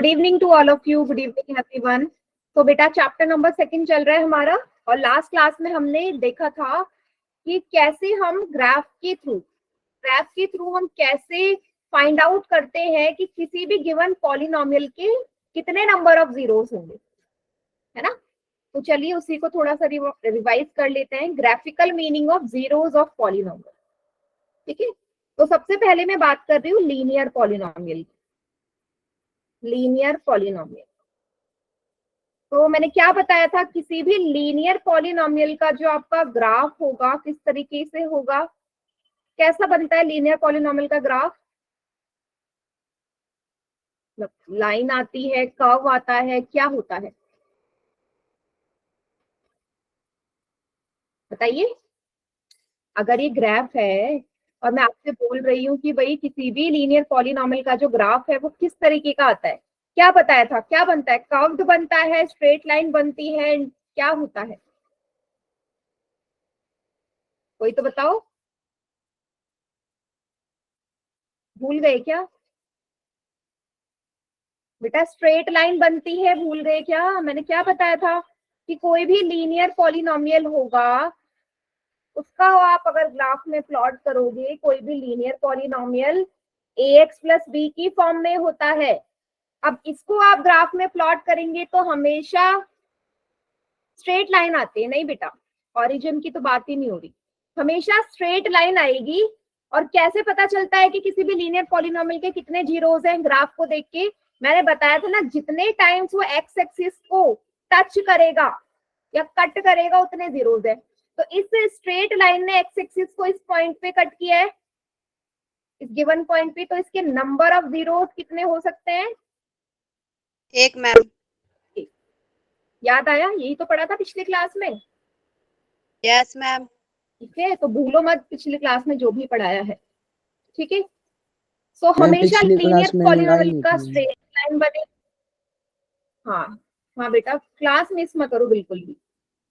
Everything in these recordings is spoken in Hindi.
Good evening to all of you, good evening everyone. तो बेटा चैप्टर नंबर 2 चल रहा है हमारा, और लास्ट क्लास में हमने देखा था कि कैसे हम ग्राफ के थ्रू हम कैसे फाइंड आउट करते हैं कि किसी भी गिवन पॉलिनोमियल के कितने नंबर ऑफ जीरोस होंगे, है ना। तो चलिए उसी को थोड़ा सा रिवाइज कर लेते हैं, graphical meaning of zeros of polynomial. ठीक है, तो सबसे पहले मैं बात कर रही हूँ लीनियर पॉलिनोमियल। लीनियर पॉलिनोमियल, तो मैंने क्या बताया था, किसी भी लीनियर पॉलिनोमियल का जो आपका ग्राफ होगा किस तरीके से होगा, कैसा बनता है लीनियर पॉलिनोमियल का ग्राफ। लाइन आती है, कर्व आता है, क्या होता है बताइए। अगर ये ग्राफ है और मैं आपसे बोल रही हूँ कि भाई किसी भी लीनियर पॉलिनोमियल का जो ग्राफ है वो किस तरीके का आता है, क्या बताया था, क्या बनता है, कर्व्ड बनता है, स्ट्रेट लाइन बनती है, क्या होता है, कोई तो बताओ, भूल गए क्या बेटा। स्ट्रेट लाइन बनती है, भूल गए क्या। मैंने क्या बताया था कि कोई भी लीनियर पॉलिनोमियल होगा उसका आप अगर ग्राफ में प्लॉट करोगे, कोई भी linear polynomial ax plus B की फॉर्म में होता है। अब इसको आप ग्राफ में प्लॉट करेंगे तो हमेशा स्ट्रेट लाइन आती है, नहीं बेटा ऑरिजिन की तो बात ही नहीं हो रही, हमेशा स्ट्रेट लाइन आएगी। और कैसे पता चलता है कि किसी भी लीनियर पॉलिनोमियल के कितने जीरोस हैं, ग्राफ को देख के। मैंने बताया था ना, जितने टाइम्स वो एक्स एक्सिस को टच करेगा या कट करेगा उतने जीरोस है। तो इस स्ट्रेट लाइन ने एक्स एक्सिस को इस पॉइंट पे कट किया है, इस गिवन पॉइंट पे, तो इसके नंबर ऑफ जीरोस कितने हो सकते हैं, एक मैम। याद आया, यही तो पढ़ा था पिछली क्लास में। Yes ma'am. ठीक है, तो भूलो मत पिछली क्लास में जो भी पढ़ाया है। ठीक है, सो मैम हमेशा पिछली लीनियर क्लास में लगाई पॉलिनोमियल नहीं का थी। स्ट्रेट लाइन बने। हाँ हाँ बेटा, क्लास मिस मत करो बिल्कुल भी।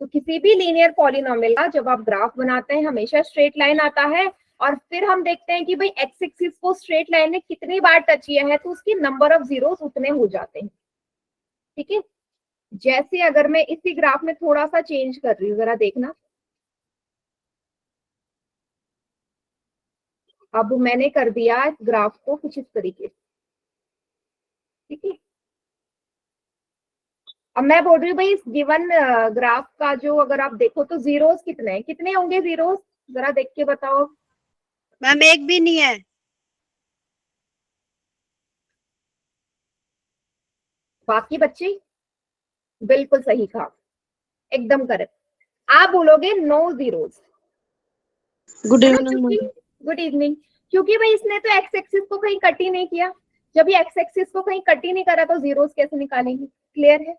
तो किसी भी लीनियर पॉलिनोमियल का जब आप ग्राफ बनाते हैं हमेशा स्ट्रेट लाइन आता है, और फिर हम देखते हैं कि भाई एक्स एक्सिस को स्ट्रेट लाइन ने कितनी बार टच किया है, तो उसकी नंबर ऑफ जीरोस उतने हो जाते हैं। ठीक है, जैसे अगर मैं इसी ग्राफ में थोड़ा सा चेंज कर रही हूँ, जरा देखना। अब मैंने कर दिया इस ग्राफ को कुछ इस तरीके से। ठीक है, अब मैं बोल रही हूँ भाई इस गिवन ग्राफ का जो अगर आप देखो तो जीरोस कितने हैं, कितने होंगे जीरोस, जरा देख के बताओ। मैम एक भी नहीं है। बाकी बच्चे बिल्कुल सही कहा, एकदम करेक्ट। आप बोलोगे no zeros. Good evening. Good evening. क्योंकि भाई इसने तो एक्स एक्सिस को कहीं कट ही नहीं किया, जब ये एक्स एक्सिस को कहीं कट ही नहीं करा तो जीरोस कैसे निकालेंगे, क्लियर है।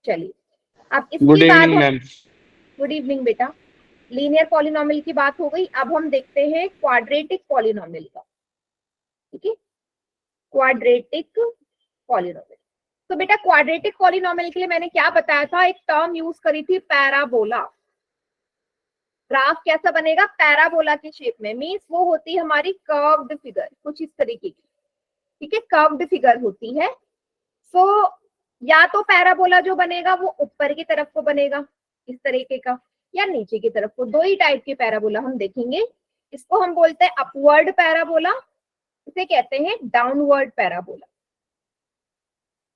चलिए अब इसकी बात, गुड इवनिंग बेटा। लीनियर पॉलिनोमियल की बात हो गई, अब हम देखते हैं क्वाड्रेटिक पॉलिनोमियल का। ठीक है, क्वाड्रेटिक पॉलिनोमियल। तो बेटा क्वाड्रेटिक पॉलिनोमियल के लिए मैंने क्या बताया था, एक टर्म यूज करी थी, पैराबोला। ग्राफ कैसा बनेगा, पैराबोला की शेप में, मींस वो होती है हमारी कर्व्ड फिगर, कुछ इस तरीके की। ठीक है, कर्व्ड फिगर होती है। सो या तो पैराबोला जो बनेगा वो ऊपर की तरफ को बनेगा इस तरीके का, या नीचे की तरफ को, दो ही टाइप के पैराबोला हम देखेंगे। इसको हम बोलते हैं अपवर्ड पैराबोला, इसे कहते हैं डाउनवर्ड पैराबोला।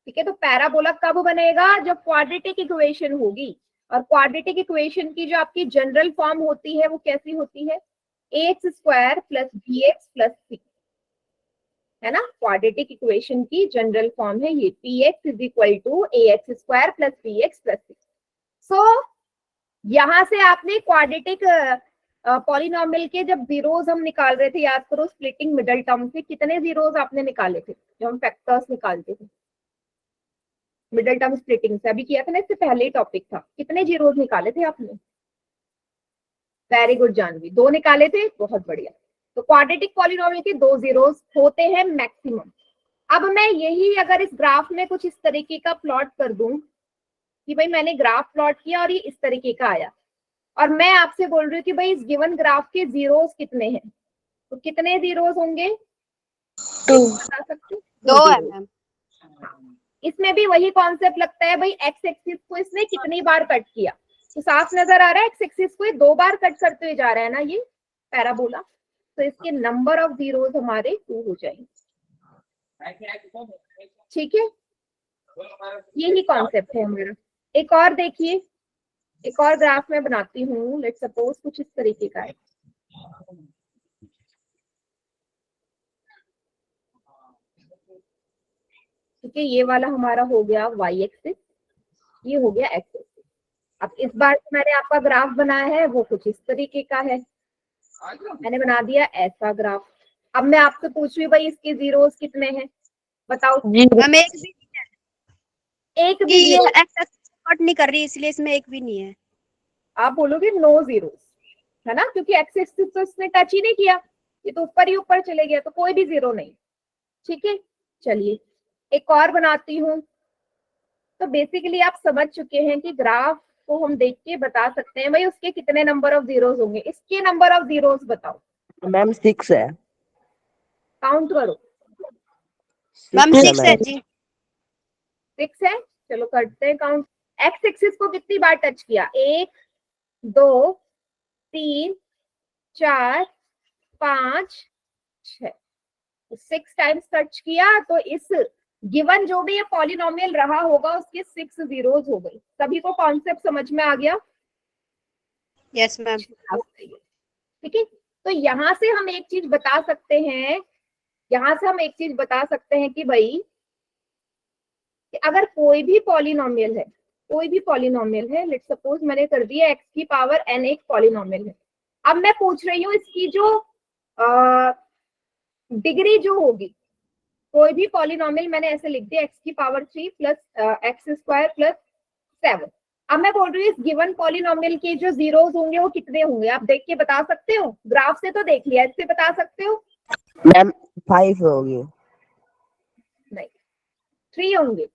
ठीक है, तो पैराबोला कब बनेगा, जब क्वाड्रेटिक इक्वेशन होगी। और क्वाड्रेटिक इक्वेशन की जो आपकी जनरल फॉर्म होती है वो कैसी होती है, ax square plus bx plus c, है ना। क्वाड्रेटिक इक्वेशन की जनरल फॉर्म है ये, px is equal to ax square plus bx plus c। So यहां से आपने क्वाड्रेटिक पॉलिनोमियल के जब जीरोस हम निकाल रहे थे, याद करो स्प्लिटिंग मिडल टर्म से कितने जीरोस आपने निकाले थे जब हम फैक्टर्स निकालते थे, मिडल टर्म स्प्लिटिंग से अभी किया था ना, इससे पहले ही टॉपिक था, कितने जीरोस निकाले थे आपने। वेरी गुड जानवी, 2 निकाले थे, बहुत बढ़िया। तो क्वाड्रेटिक पॉलिनोमियल के 2 जीरोस होते हैं मैक्सिमम। अब मैं यही अगर इस ग्राफ में कुछ इस तरीके का प्लॉट कर दूं कि भाई मैंने ग्राफ प्लॉट किया और ये इस तरीके का आया, और मैं आपसे बोल रही हूँ कि भाई इस गिवन ग्राफ के जीरोस कितने हैं, तो कितने जीरोस होंगे, 2 बता सकते हो, 2 है मैम। इसमें भी वही कॉन्सेप्ट लगता है भाई, एक्स एक्सिस को इसने कितनी बार कट किया, तो साफ नजर आ रहा है एक्स एक्सिस को ये 2 बार कट करते हुए जा रहा है ना ये पैराबोला, तो इसके नंबर ऑफ जीरोस हमारे 2 हो जाएंगे। ठीक है, यही कॉन्सेप्ट है हमारा। एक और देखिए, एक और ग्राफ मैं बनाती हूँ, लेट्स सपोज कुछ इस तरीके का है। ठीक है, ये वाला हमारा हो गया वाई एक्सिस, ये हो गया एक्स एक्सिस। अब इस बार जो मैंने आपका ग्राफ बनाया है वो कुछ इस तरीके का है, मैंने बना दिया ऐसा ग्राफ। अब मैं आपसे पूछ रही हूँ भाई इसके जीरोस कितने हैं, बताओ। मैम एक भी एक भी ये जीरो, एक्स कट नहीं कर रही इसलिए इसमें एक भी नहीं है। आप बोलोगे नो जीरोस, है ना, क्योंकि एक्स एक्सिस तो इसने टच ही नहीं किया, ये तो ऊपर ही ऊपर चले गया, तो कोई भी जीरो नहीं। ठीक है, चलिए एक और बनाती हूँ। तो बेसिकली आप समझ चुके हैं कि ग्राफ को हम देख के बता सकते हैं भाई उसके कितने नंबर ऑफ जीरोस होंगे। इसके नंबर ऑफ जीरोस बताओ। मैम 6 है। काउंट करो। मैम 6 है मैम। जी। 6 है, चलो करते हैं काउंट। एक्स एक्सिस को कितनी बार टच किया, 1 2 3 4 5 6, 6 टाइम्स टच किया, तो इस गिवन जो भी ये पॉलिनोमियल रहा होगा उसके 6 जीरोस हो गई। सभी को कॉन्सेप्ट समझ में आ गया? Yes ma'am. ठीक है, तो यहां से हम एक चीज बता सकते हैं, यहां से हम एक चीज बता सकते हैं कि भाई कि अगर कोई भी पॉलिनोमियल है, कोई भी पॉलिनोमियल है, लेट्स सपोज मैंने कर दिया एक्स की पावर n एक पॉलिनोमियल है। अब मैं पूछ रही हूँ इसकी जो डिग्री जो होगी, कोई भी पॉलिनोमियल मैंने ऐसे लिख दिया एक्स की power 3 plus x square plus 7। अब मैं बोल रही हूँ इस गिवन पॉलिनोमियल के जो जीरोस होंगे वो कितने होंगे, आप देख के बता सकते हो? ग्राफ से तो देख लिया, इससे बता सकते हो? मैम 5 होगी। नहीं, 3 होंगे।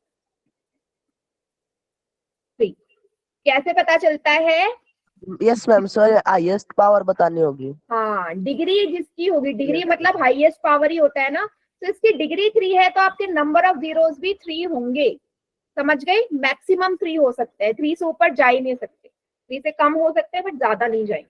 3 कैसे पता चलता है? Yes ma'am, sorry highest power बतानी होगी। हाँ, डिग्री जिसकी होगी, डिग्री मतलब हाईएस्ट पावर ही होता है ना, तो इसकी डिग्री 3 है तो आपके नंबर ऑफ जीरोस भी 3 होंगे। समझ गए? मैक्सिमम 3 हो सकते हैं, 3 से ऊपर जा ही नहीं सकते, 3 से कम हो सकते हैं बट ज्यादा नहीं जाएंगे।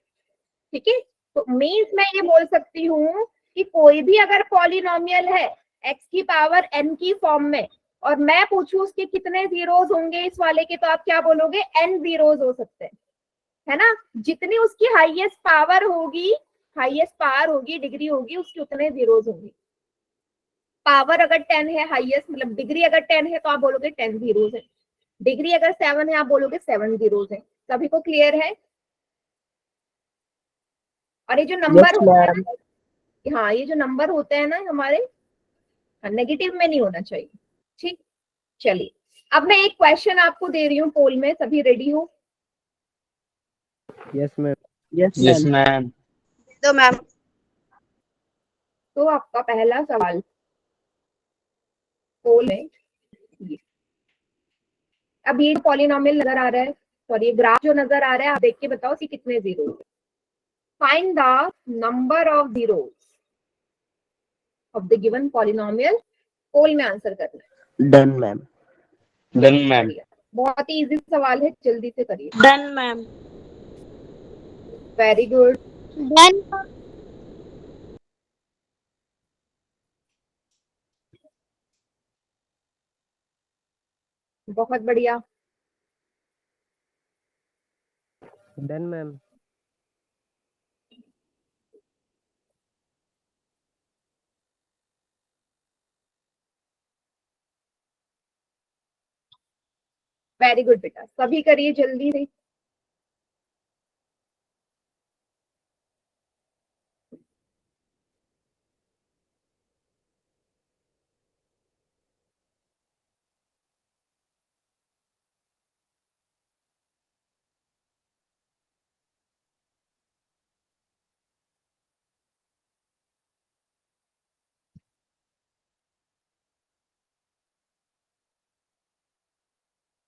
ठीक है, तो मीन्स मैं ये बोल सकती हूँ कि कोई भी अगर पॉलिनोमियल है एक्स की पावर n की फॉर्म में और मैं पूछूं उसके कितने जीरोस होंगे इस वाले के, तो आप क्या बोलोगे? n जीरोस हो सकते हैं, है ना। जितनी उसकी हाईएस्ट पावर होगी, हाईएस्ट पावर होगी, डिग्री होगी, उसके उतने जीरोस होंगे। पावर अगर 10 है, हाईएस्ट मतलब डिग्री अगर 10 है तो आप बोलोगे 10 जीरोस है, डिग्री अगर 7 है आप बोलोगे 7 जीरोस है। सभी को क्लियर है? और ये जो नंबर यस होता है मैम। ना, हाँ ये जो नंबर होते हैं ना हमारे, नेगेटिव में नहीं होना चाहिए। ठीक, चलिए अब मैं एक क्वेश्चन आपको दे रही हूँ पोल में, सभी रेडी हो? Yes ma'am. Yes yes ma'am. Ma'am. तो मैम तो आपका पहला सवाल पोल में, ये अब ये पॉलिनोमियल नजर आ रहा है, सॉरी ये ग्राफ जो नजर आ रहा है, आप देख के बताओ कि कितने zero. Find the number of zeros of the given polynomial, poll में आंसर करना है। Done ma'am. Done ma'am. बहुत ही इजी सवाल है, जल्दी से करिए। Done ma'am. Very good. Done. बहुत बढ़िया। Done ma'am. वेरी गुड बेटा, सभी करिए जल्दी से।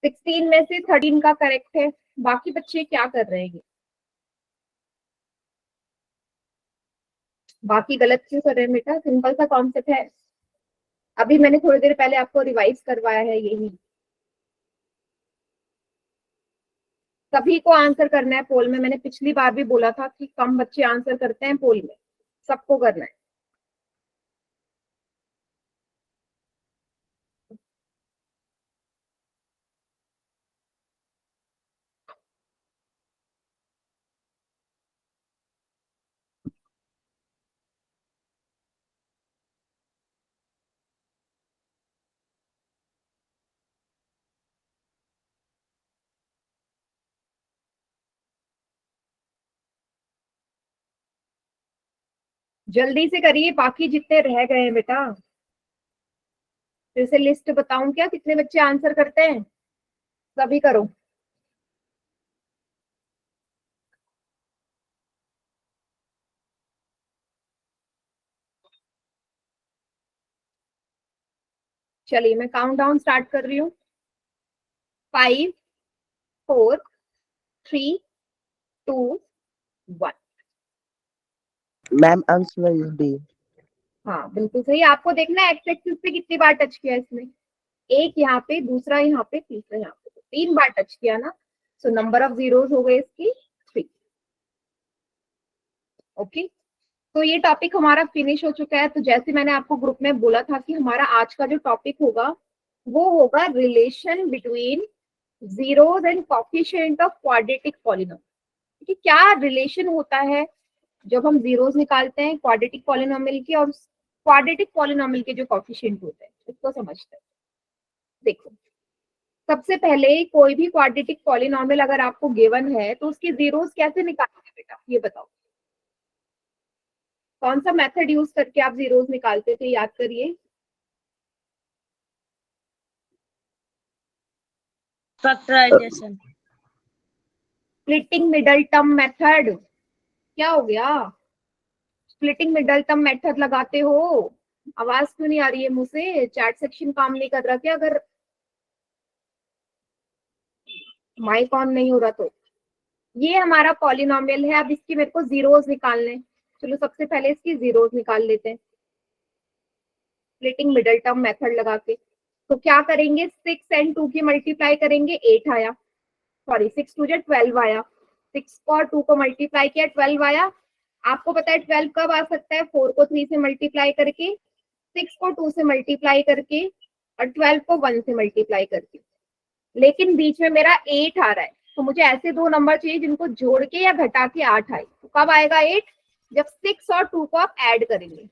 सिक्सटीन में से 13 का करेक्ट है, बाकी बच्चे क्या कर रहे हैं? बाकी गलत क्यों कर रहे हैं बेटा? सिंपल सा कॉन्सेप्ट है, अभी मैंने थोड़ी देर पहले आपको रिवाइज करवाया है यही। सभी को आंसर करना है पोल में। मैंने पिछली बार भी बोला था कि कम बच्चे आंसर करते हैं पोल में, सबको करना है। जल्दी से करिए, बाकी जितने रह गए हैं बेटा। फिर से लिस्ट बताऊं क्या, कितने बच्चे आंसर करते हैं? सभी करो। चलिए मैं काउंट डाउन स्टार्ट कर रही हूँ। 5 4 3 2 1। Ma'am answer is B. हाँ बिल्कुल सही। आपको देखना है एक्स एक्सिस पे कितनी बार टच किया इसने। एक यहाँ पे, दूसरा यहाँ पे, तीसरा यहाँ पे, तो 3 बार टच किया ना। सो नंबर ऑफ जीरोस हो गए इसकी 3। ओके, तो ये टॉपिक हमारा फिनिश हो चुका है। तो जैसे मैंने आपको ग्रुप में बोला था कि हमारा आज का जो टॉपिक होगा वो होगा relation between zeros and coefficient of quadratic polynomial. कि क्या रिलेशन होता है जब हम जीरोस निकालते हैं क्वाड्रेटिक पॉलिनोमियल के, और क्वाड्रेटिक पॉलिनोमियल के जो कोफिशिएंट होते हैं, इसको समझते हैं। देखो, सबसे पहले कोई भी क्वाड्रेटिक पॉलिनोमियल अगर आपको गिवन है तो उसकी जीरोस कैसे निकालेंगे बेटा, ये बताओ। कौन सा मेथड यूज करके आप जीरोस निकालते थे, याद करिए। Factorization. Splitting middle term method. क्या हो गया? स्प्लिटिंग मिडल टर्म मेथड लगाते हो। आवाज क्यों नहीं आ रही है मुंह से? चैट सेक्शन काम नहीं कर रहा क्या? अगर माइक ऑन नहीं हो रहा तो। ये हमारा पॉलिनोमियल है। अब इसकी मेरे को जीरोस निकालने। चलो सबसे पहले इसकी जीरोस निकाल लेते हैं स्प्लिटिंग मिडल टर्म मेथड लगा के। तो क्या करेंगे, 6 एंड 2 की मल्टीप्लाई करेंगे, 8 आया। सॉरी 6 2 12 आया। 6 को और 2 को मल्टीप्लाई किया, 12 आया। आपको पता है 12 कब आ सकता है? 4 को 3 से मल्टीप्लाई करके, 6 को 2 से मल्टीप्लाई करके, और 12 को 1 से मल्टीप्लाई करके। लेकिन बीच में मेरा 8 आ रहा है, तो मुझे ऐसे दो नंबर चाहिए जिनको जोड़ के या घटा के 8 आए। तो कब आएगा 8? जब 6 और 2 को आप ऐड करेंगे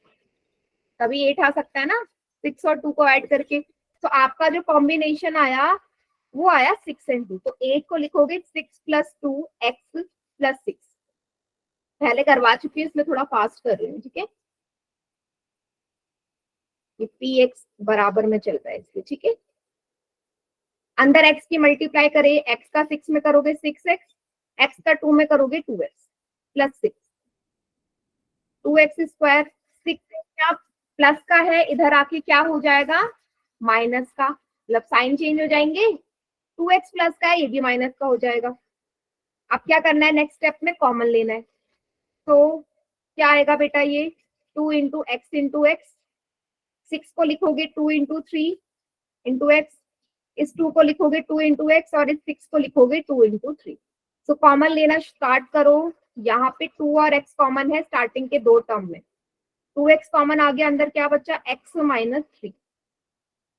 तभी 8 आ सकता है ना, 6 और 2 को ऐड करके। तो आपका जो कॉम्बिनेशन आया वो आया 6 एंड 2। तो 8 को लिखोगे 6 + 2 x + 6। पहले करवा चुकी हूँ, इसमें थोड़ा फास्ट कर रही हूँ, ठीक है। ये px बराबर में चल रहा है इसलिए, ठीक है। अंदर x की मल्टीप्लाई करे, x का 6 में करोगे 6x, x का 2 में करोगे 2x + 6, 2x स्क्वायर। 6 क्या प्लस का है, इधर आके क्या हो जाएगा? माइनस का, मतलब साइन चेंज हो जाएंगे। 2x प्लस का है, ये भी माइनस का हो जाएगा। अब क्या करना है, नेक्स्ट स्टेप में कॉमन लेना है। तो क्या आएगा बेटा, ये 2 × x × x। 6 को लिखोगे 2 × 3 × x, इस 2 को लिखोगे 2 × x, और इस 6 को लिखोगे 2 × 3। सो कॉमन लेना स्टार्ट करो। यहाँ पे 2 और x कॉमन है स्टार्टिंग के दो टर्म में। 2x कॉमन आ गया, अंदर क्या बचा? x - 3।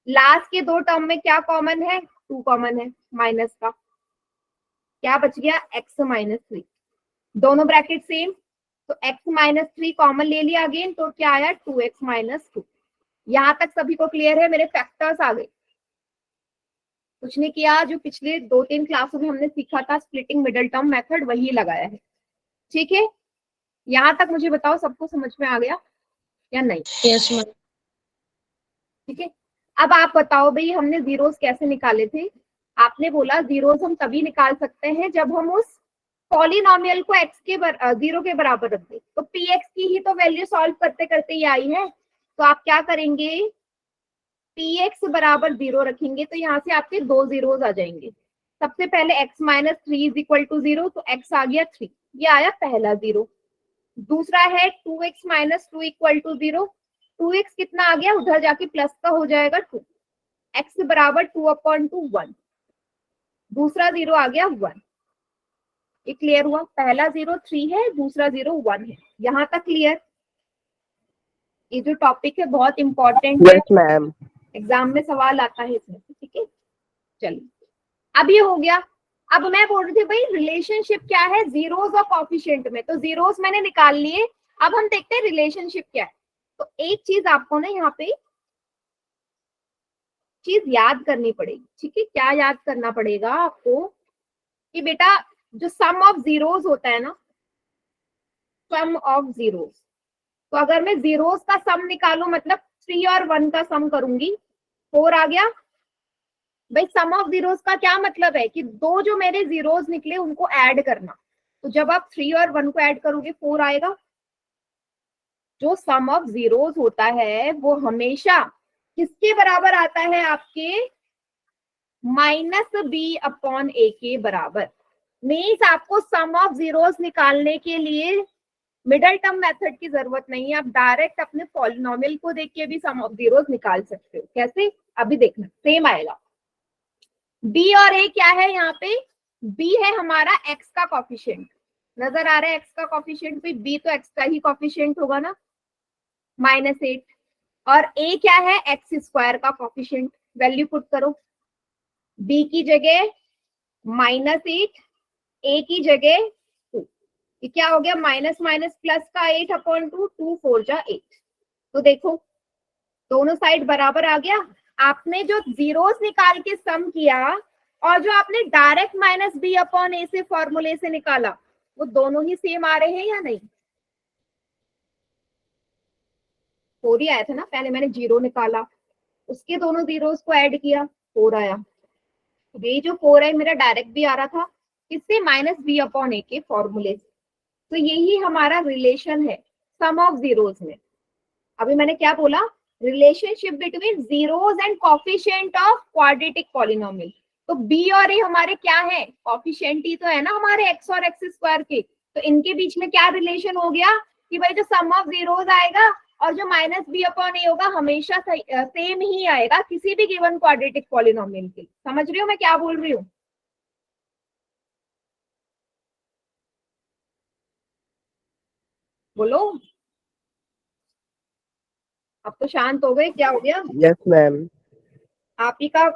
लास्ट के दो टर्म में क्या कॉमन है? 2 कॉमन है माइनस का। क्या बच गया? x - 3। दोनों ब्रैकेट सेम, तो x - 3 कॉमन ले लिया अगेन, तो क्या आया? 2x - 2। यहाँ तक सभी को क्लियर है? मेरे फैक्टर्स आ गए। कुछ नहीं किया, जो पिछले 2-3 क्लासों में हमने सीखा था स्प्लिटिंग मिडल टर्म मेथड, वही लगाया है, ठीक है। यहाँ तक मुझे बताओ सबको समझ में आ गया या नहीं? Yes ma'am. ठीक है। अब आप बताओ भाई, हमने जीरोस कैसे निकाले थे? आपने बोला जीरोस हम तभी निकाल सकते हैं जब हम उस पॉलिनोमियल को x के 0 के बराबर रख दे। तो px की ही तो वैल्यू सॉल्व करते करते ही आई है। तो आप क्या करेंगे, px बराबर 0 रखेंगे, तो यहाँ से आपके दो जीरोस आ जाएंगे। सबसे पहले x - 3 = 0, तो x आ गया 3, ये आया पहला जीरो। दूसरा है 2x - 2 = 0, 2x कितना आ गया, उधर जाके प्लस का हो जाएगा 2, x बराबर 2/2 1, दूसरा 0 आ गया 1। ये क्लियर हुआ, पहला 0 3 है, दूसरा 0 1 है। यहाँ तक क्लियर? ये जो टॉपिक है बहुत इंपॉर्टेंट है, यस मैम। एग्जाम में सवाल आता है इसमें, ठीक है। चलिए अब ये हो गया। अब मैं बोल रही थी भाई रिलेशनशिप क्या है जीरोस और कॉफिशिएंट में, तो जीरोस मैंने निकाल लिए। अब हम देखते हैं रिलेशनशिप क्या है। तो एक चीज आपको ना यहाँ पे चीज याद करनी पड़ेगी, ठीक है। क्या याद करना पड़ेगा आपको कि बेटा जो सम ऑफ जीरोस होता है ना, सम ऑफ जीरोस, तो अगर मैं जीरोस का सम निकालू मतलब 3 और 1 का सम करूंगी 4 आ गया। भाई सम ऑफ जीरोस का क्या मतलब है कि दो जो मेरे जीरोस निकले उनको ऐड करना, तो जब आप 3 और 1 को ऐड करोगे 4 आएगा। जो सम ऑफ जीरोस होता है वो हमेशा किसके बराबर आता है, आपके -b/a के बराबर। मीन्स आपको सम ऑफ जीरोस निकालने के लिए मिडल टर्म मेथड की जरूरत नहीं है, आप डायरेक्ट अपने पॉलिनोमियल को देख के भी सम ऑफ जीरोस निकाल सकते हो। कैसे, अभी देखना, सेम आएगा। b और a क्या है यहाँ पे, b है हमारा x का कॉफिशिएंट, नजर आ रहा है x का कॉफिशिएंट, तो b तो x का ही कॉफिशिएंट होगा ना, -8। और a क्या है, x² का कॉफिशिएंट, वैल्यू पुट करो, b की जगह -8, a की जगह 2, ये क्या हो गया, माइनस माइनस प्लस का 8/2, 2 4 जा 8। तो देखो दोनों साइड बराबर आ गया। आपने जो जीरोस निकाल के सम किया और जो आपने डायरेक्ट -b/a से फॉर्मूले से निकाला, वो दोनों ही सेम आ रहे हैं या नहीं? 4 ही आया था ना, पहले मैंने 0 निकाला, उसके दोनों जीरोस को ऐड किया 4 आया। ये जो 4 है मेरा डायरेक्ट भी आ रहा था, इससे -b/a के फॉर्मूले से। तो यही हमारा रिलेशन है सम ऑफ जीरोस में। अभी मैंने क्या बोला, relationship between zeros and coefficient of quadratic polynomial. तो b और a हमारे क्या है, कोफिशिएंट ही तो है ना हमारे x और x² के। तो इनके बीच में क्या रिलेशन हो गया कि भाई जो सम ऑफ जीरोस आएगा और जो -b/a होगा हमेशा सेम ही आएगा किसी भी गिवन क्वाड्रेटिक पॉलिनोमियल के। समझ रही हो मैं क्या बोल रही हूँ? बोलो, अब तो शांत हो गए, क्या हो गया? Yes ma'am. आप ही का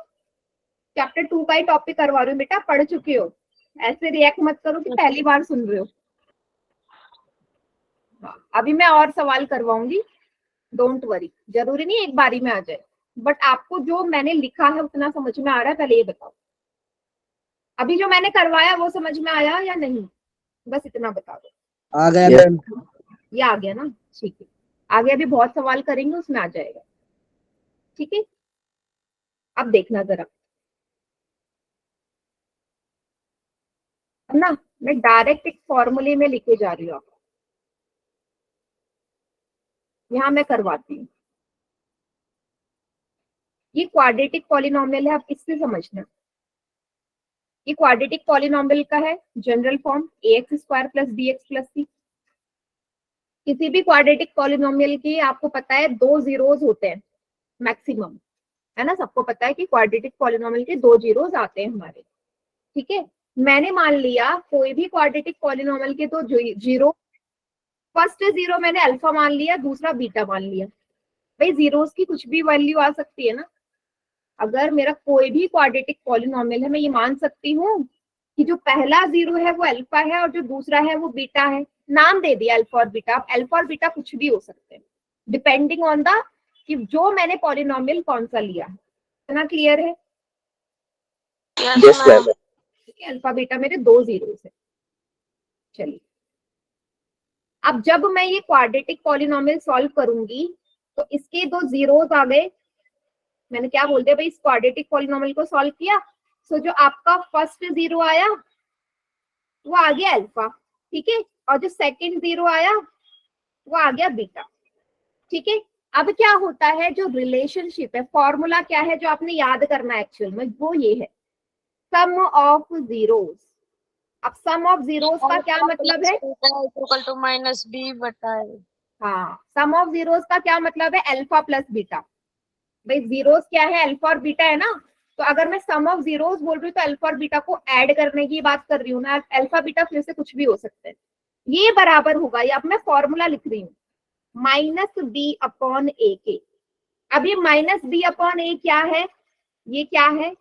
चैप्टर 2 का ही टॉपिक करवा रही हूँ बेटा, पढ़ चुके हो, ऐसे रिएक्ट मत करो कि पहली बार सुन रहे हो। अभी मैं और सवाल करवाऊंगी, डोंट वरी, जरूरी नहीं एक बारी में आ जाए, बट आपको जो मैंने लिखा है उतना समझ में आ रहा है, पहले ये बताओ अभी जो मैंने करवाया वो समझ में आया या नहीं, बस इतना बता दो। आ गया मैम। ये आ गया ना, ठीक है। आगे अभी बहुत सवाल करेंगे उसमें आ जाएगा, ठीक है। अब देखना जरा, ना मैं डायरेक्ट एक फॉर्मूले में लिखे जा रही हूँ, यहां मैं करवाती हूँ। ये क्वाड्रेटिक पॉलिनोमियल है, आप इससे समझना। ये क्वाड्रेटिक पॉलिनोमियल का है general form ax² + bx + c। किसी भी क्वाड्रेटिक पॉलिनोमियल की आपको पता है 2 जीरोस होते हैं मैक्सिमम, है ना, सबको पता है कि क्वाड्रेटिक पॉलिनोमियल के 2 जीरोस आते हैं हमारे, ठीक है। मैंने मान लिया कोई भी क्वाड्रेटिक पॉलिनोमियल के 2 जीरो, फर्स्ट 0 मैंने अल्फा मान लिया, दूसरा बीटा मान लिया। भाई जीरोस की कुछ भी वैल्यू आ सकती है ना, अगर मेरा कोई भी क्वाड्रेटिक पॉलिनोमियल है मैं ये मान सकती हूँ कि जो पहला 0 है वो अल्फा है और जो दूसरा है वो बीटा है। नाम दे दिया अल्फा और बीटा, अब अल्फा और बीटा कुछ भी हो सकते हैं डिपेंडिंग ऑन द कि जो मैंने पॉलिनोमियल कौन सा लिया है। इतना क्लियर है? Yes ma'am. ठीक है, अल्फा बीटा मेरे 2 जीरोस है। चलिए अब जब मैं ये क्वाड्रेटिक पॉलिनोमियल सॉल्व करूंगी तो इसके 2 जीरोस आ गए। मैंने क्या बोल दिया भाई, इस क्वाड्रेटिक पॉलिनोमियल को सॉल्व किया, सो जो आपका फर्स्ट 0 आया वो आ गया अल्फा, ठीक है, और जो सेकंड 0 आया वो आ गया बीटा, ठीक है। अब क्या होता है, जो रिलेशनशिप है, फॉर्मूला क्या है जो आपने याद करना है एक्चुअल में, वो ये है सम ऑफ जीरोस। अब सम ऑफ जीरोस का क्या मतलब है, इक्वल टू -b/a। हाँ, सम ऑफ जीरोस का क्या मतलब है, अल्फा प्लस बीटा। भाई जीरोस क्या है, अल्फा और बीटा है ना, तो अगर मैं सम ऑफ जीरोस बोल रही हूँ तो अल्फा और बीटा को ऐड करने की बात कर रही हूँ ना, अल्फा बीटा फिर से कुछ भी हो सकते हैं। ये बराबर होगा, ये अब मैं फॉर्मूला लिख रही हूँ, माइनस बी अपॉन ए के। अब ये माइनस बी अपॉन ए क्या है, ये क्या है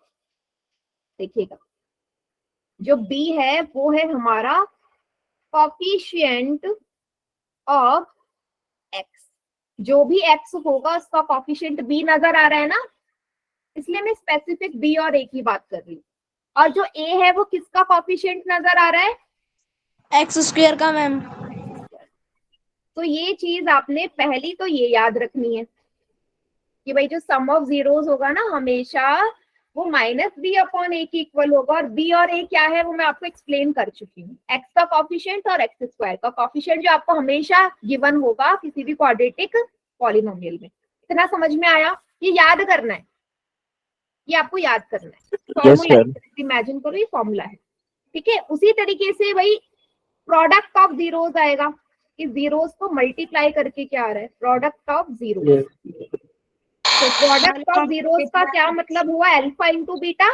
देखिएगा, जो बी है वो है हमारा कॉफिशिएंट ऑफ एक्स। जो भी एक्स होगा उसका कॉफिशिएंट बी नजर आ रहा है ना, इसलिए मैं स्पेसिफिक बी और ए की बात कर रही हूँ। और जो ए है वो किसका कॉफिशिएंट नजर आ रहा है, एक्स स्क्वायर का मैम। तो ये चीज आपने पहली तो ये याद रखनी है कि भाई जो सम ऑफ जीरोस होगा ना हमेशा वो माइनस बी अपॉन ए की इक्वल होगा, और बी और ए क्या है वो मैं आपको एक्सप्लेन कर चुकी हूँ। एक्स का कॉफिशिएंट और एक्स स्क्वायर का कॉफिशिएंट जो आपको हमेशा गिवन होगा किसी भी क्वाड्रेटिक पॉलिनोमियल में। इतना समझ में आया, ये याद करना है, ये आपको याद करना है। फॉर्मूला इमेजिन करो, ये फॉर्मूला है, ठीक है। उसी तरीके से भाई प्रोडक्ट ऑफ जीरोस आएगा, कि जीरोस को मल्टीप्लाई करके क्या आ रहा है, प्रोडक्ट ऑफ जीरोस। तो प्रोडक्ट ऑफ जीरोस का क्या मतलब हुआ, alpha into beta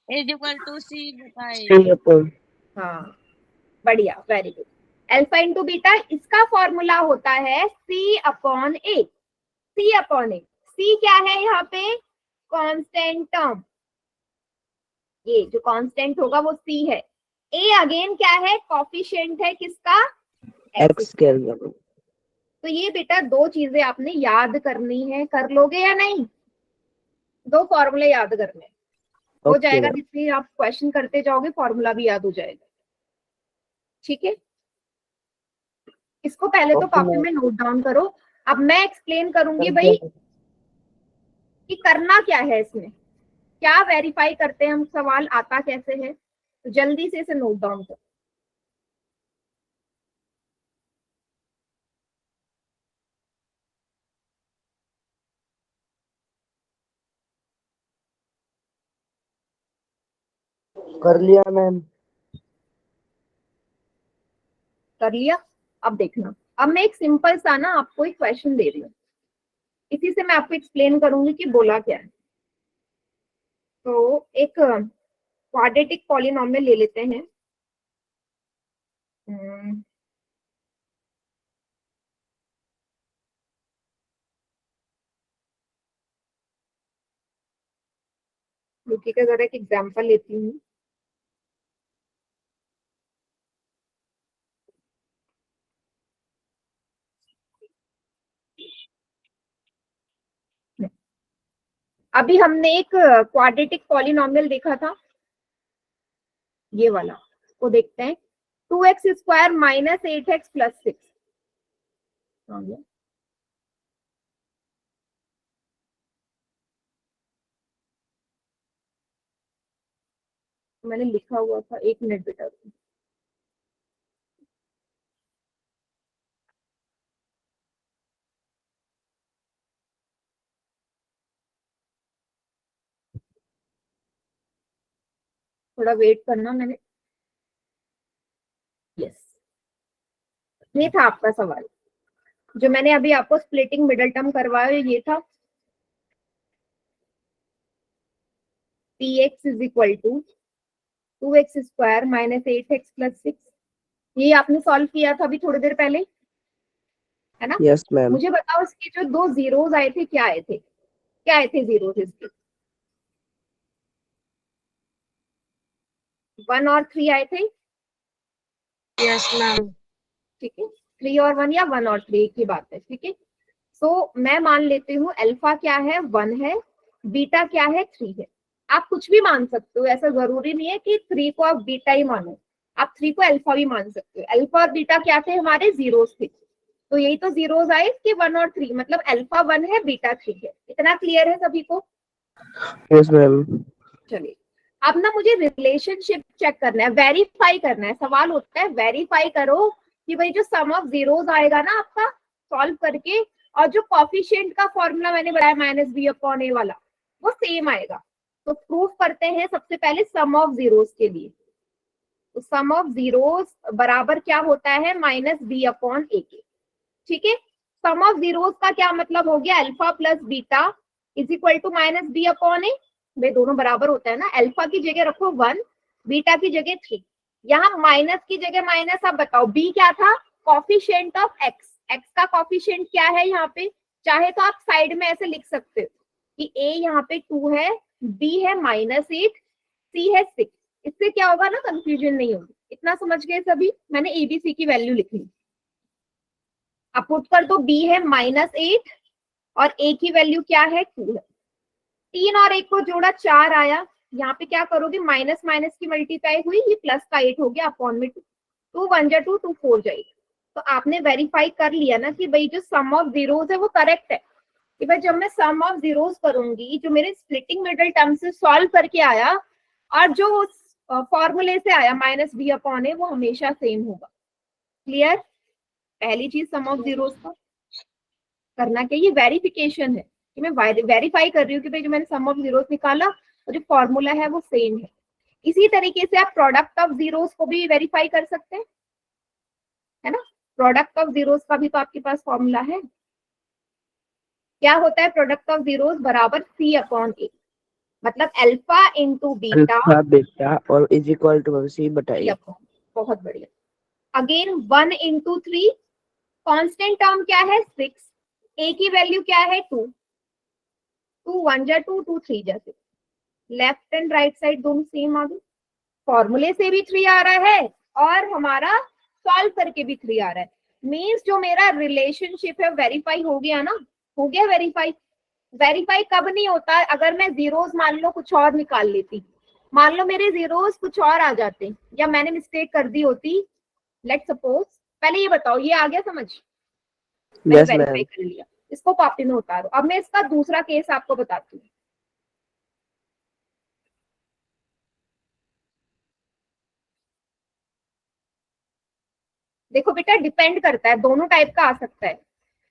is equal to c बताइए। हाँ बढ़िया, very good. Alpha into beta, इसका फॉर्मूला होता है सी अपॉन ए। सी अपॉन ए, सी क्या है यहाँ पे, कांस्टेंट टर्म, ये जो कांस्टेंट होगा वो सी है। ए अगेन क्या है, कॉफिशिएंट है किसका, एक्स स्क्वायर। तो ये बेटा दो चीजें आपने याद करनी है, कर लोगे या नहीं, दो फॉर्मूले याद करने हो जाएगा, जिससे आप क्वेश्चन करते जाओगे फॉर्मूला भी याद हो जाएगा, ठीक है। इसको पहले तो कॉपी में नोट डाउन करो। अब मैं एक्सप्लेन करूंगी भाई कि करना क्या है, इसमें क्या वेरीफाई करते हैं हम, सवाल आता कैसे है, तो जल्दी से इसे नोट डाउन करो। कर लिया मैम। कर लिया। अब देखना, अब मैं एक सिंपल सा ना आपको एक क्वेश्चन दे रही हूँ, इसी से मैं आपको एक्सप्लेन करूंगी कि बोला क्या है। तो एक क्वाड्रेटिक पॉलिनोमियल ले लेते हैं, रुकिएगा जरा एक एग्जांपल लेती हूँ। अभी हमने एक क्वाड्रेटिक पॉलिनोमियल देखा था, ये वाला, को देखते हैं। 2x square minus 8x plus 6, मैंने लिखा हुआ था, एक मिनट बेटा। थोड़ा वेट करना, मैंने, यस, ये था आपका सवाल जो मैंने अभी आपको स्प्लिटिंग मिडल टर्म करवाया, ये था px is equal to 2x square minus 8x plus 6। ये आपने सॉल्व किया था अभी थोड़ी देर पहले, है ना? Yes ma'am. मुझे बताओ इसके जो दो जीरोस आए थे, क्या आए थे, क्या आए थे जीरोस इसके, 1 और 3 आए थे। Yes ma'am. ठीक है, 3 और 1 या 1 और 3 की बात है, ठीक है। सो मैं मान लेती हूँ अल्फा क्या है, 1 है, बीटा क्या है, 3 है। आप कुछ भी मान सकते हो, ऐसा जरूरी नहीं है कि 3 को आप बीटा ही मानो, आप 3 को अल्फा भी मान सकते हो। अल्फा और बीटा क्या थे, हमारे जीरोस थे, तो यही तो जीरोस आए कि 1 और 3, मतलब अल्फा 1 है, बीटा 3 है। इतना क्लियर है सभी को? Yes ma'am. चलिए, अब ना मुझे रिलेशनशिप चेक करना है, वेरीफाई करना है। सवाल होता है वेरीफाई करो कि भाई जो सम ऑफ जीरोस आएगा ना आपका सॉल्व करके, और जो कॉफिशिएंट का फॉर्मूला मैंने बताया माइनस बी अपॉन ए वाला, वो सेम आएगा। तो प्रूफ करते हैं सबसे पहले सम ऑफ जीरोस के लिए। तो सम ऑफ जीरोस बराबर क्या होता है, माइनस बी अपॉन ए के। ठीक है। सम ऑफ जीरोस का क्या मतलब हो गया, alpha plus beta is equal to minus b upon a. वे दोनों बराबर होता है ना, अल्फा की जगह रखो 1, बीटा की जगह 3। यहाँ माइनस की जगह माइनस, आप बताओ बी क्या था, कॉफिशिएंट ऑफ एक्स। एक्स का कॉफिशिएंट क्या है यहाँ पे, चाहे तो आप साइड में ऐसे लिख सकते हो कि ए यहाँ पे 2 है, बी है -8, सी है 6। इससे क्या होगा ना, कंफ्यूजन नहीं होगी। इतना समझ गए सभी, मैंने एबीसी की वैल्यू लिख ली। अब पुट कर दो, बी है -8 और ए की वैल्यू क्या है 2 है। 3 और 1 को जोड़ा 4 आया। यहाँ पे क्या करोगे, माइनस माइनस की मल्टीप्लाई हुई, ये प्लस का 8 हो गया अपॉन में 2। 2 1 जा 2, 2 4 जाएगी। तो आपने वेरीफाई कर लिया ना कि भाई जो सम ऑफ जीरोस है वो करेक्ट है। कि भाई जब मैं सम ऑफ जीरोस करूंगी, जो मेरे स्प्लिटिंग मिडल टर्म से सॉल्व करके आया और जो फॉर्मूले से आया माइनस बी अपॉन ए, वो हमेशा सेम होगा। क्लियर। पहली चीज सम ऑफ जीरोस का करना क्या, ये वेरिफिकेशन है कि मैं वेरीफाई कर रही हूँ कि भाई जो मैंने सम ऑफ जीरोस निकाला और जो फॉर्मूला है वो सेम है। इसी तरीके से आप प्रोडक्ट ऑफ जीरोस को भी वेरीफाई कर सकते हैं, है ना। प्रोडक्ट ऑफ जीरोस का भी तो आपके पास फॉर्मूला है। क्या होता है प्रोडक्ट ऑफ जीरोस, बराबर सी अपॉन ए, मतलब alpha into beta alpha beta और इज इक्वल टू सी बटा ए। बहुत बढ़िया। अगेन 1 इंटू 3, कॉन्स्टेंट टर्म क्या है 6, ए की वैल्यू क्या है 2, 2 1 जा 2, 2 3 जा 6। लेफ्ट एंड राइट साइड दोनों सेम आ गए। फॉर्मूले से भी 3 आ रहा है और हमारा सॉल्व करके भी 3 आ रहा है। मींस जो मेरा रिलेशनशिप है वेरीफाई हो गया ना, हो गया वेरीफाई। वेरीफाई कब नहीं होता, अगर मैं जीरोस मान लो कुछ और निकाल लेती, मान लो मेरे जीरोस कुछ और आ जाते या मैंने मिस्टेक कर दी होती। लेट्स सपोज, पहले ये बताओ ये आ गया समझ, मैंने वेरीफाई कर लिया, इसको कॉपी में उतारो। अब मैं इसका दूसरा केस आपको बताती हूँ। देखो बेटा, डिपेंड करता है, दोनों टाइप का आ सकता है।